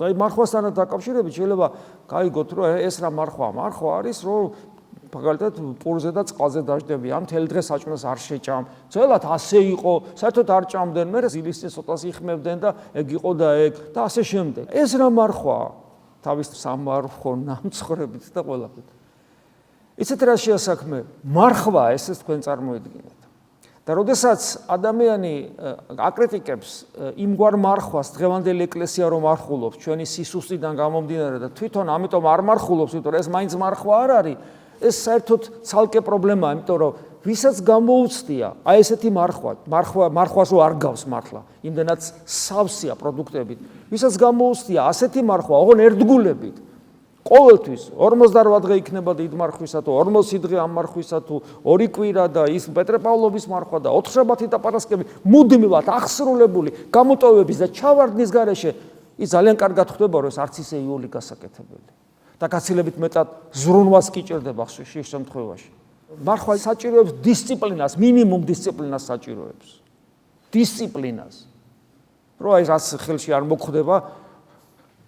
და მარხვასთან დაკავშირებით შეიძლება გაიგოთ, რომ ეს რა მარხვა არის, რომ მაგალითად პურზე და წყალზე დაждები, ამ თელ დღეს საჭმელს არ შეჭამ. ძველად ასე იყო, საერთოდ არ ჭამდნენ, მე ზილის წინ ცოტას იხმევდნენ და ეგ იყო და ეგ და ასე შემდეგ. ეს რა მარხვაა? თავის სამარხო ნამცხრებით და ყველაფრით. იცით რა შეასაქმე? მარხვა ეს თქვენ წარმოიდგინეთ. და როდესაც ადამიანი აკრიტიკებს იმგვარ მარხვას დღევანდელი ეკლესია რომ არხულობს ჩვენი სისუსტიდან გამომდინარე და თვითონ ამიტომ არ მარხულობს, იმიტომ რომ ეს მაინც მარხვა არ არის. ეს საერთოდ ცალკე პრობლემაა, იმიტომ რომ ვისაც გამოუცდია აი ესეთი მარხვას რო არ გავს მართლა, იმდენად სავსეა პროდუქტებით. ვისაც გამოუცდია ასეთი მარხვა, ოღონ ერთგულებით, ყოველთვის 48 დღე იქნება დიდ მარხვისა თუ 40 დღე ამ მარხვისა თუ 2 კვირა და ის პეტრე-პავლოვის მარხვა და 4 შაბათი და პარასკევი მუდმივად აღსრულებული გამოტოვების და ჩავარდნის გარეშე ის ძალიან კარგად ხდება, რომ ეს არც ისე იოლი გასაკეთებელი. და გაცილებით მეტად ზრუნვას კი ჭირდება ხშირ შემთხვევაში. მარხვა საჭიროებს დისციპლინას, მინიმუმ დისციპლინას საჭიროებს. დისციპლინას. რო აი რაც ხელში არ მოგხვდება,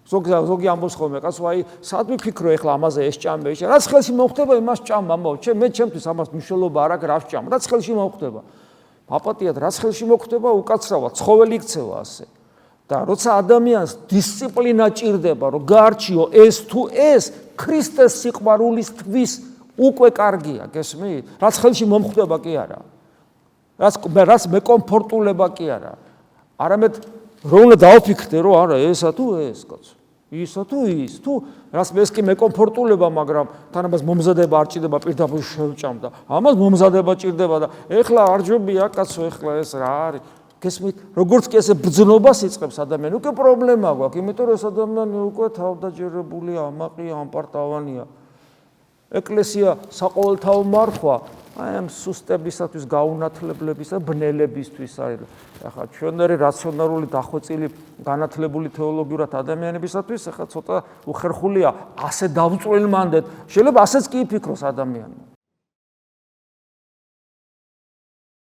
ზოგი ამბობს ხოლმე კაცო, აი სად ვიფიქრო ეხლა ამაზე ეს ჭამე, რაც ხელში მოხდება, იმას ჭამ, მამაო, მე ჩემთვის ამას მნიშვნელობა არ აქვს, რა ვჭამ, რაც ხელში მოხდება. აპატიად რაც ხელში მოხდება, უკაცრავად, ცხოველი იქცევა ასე. და როცა ადამიანს დისციპლინა ჭირდება, რომ გაარჩიო ეს თუ ეს, ქრისტეს სიყვარულისთვის უკვე კარგია, გესმით? რაც ხელში მომხდება კი არა. რაც მეკომფორტულება კი არა. არამედ რომ უნდა დავფიქრდე, რომ არა, ესა თუ ეს, კაცო. ისა თუ ის, თუ რაც ეს კი მეკომფორტულება, მაგრამ თან ამას მომზადება არ ჭირდება, პირდაპირ შევჭამ და ამას მომზადება ჭირდება და ეხლა არ ჯობია, კაცო, ეხლა ეს რა არის? გესმით, როგორც კი ესე ბრძნობას იწყებს ადამიანი, უკვე პრობლემა გვაქვს, იმიტომ რომ ეს ადამიანი უკვე თავდაჯერებულია, ამაყია, ამპარტავანია. ეკლესია საყოველთაო მარხვა, აი ამ სუსტებისათვის, გაუნათლებლებისა და ბნელებისთვის არის. ახლა ჩვენერი რაციონალური დახვეწილი, განათლებული თეოლოგიურად ადამიანებისათვის ახლა ცოტა უხერხულია ასე დავწვრილმანდეთ. შეიძლება ასეც კი იფიქროს ადამიანი.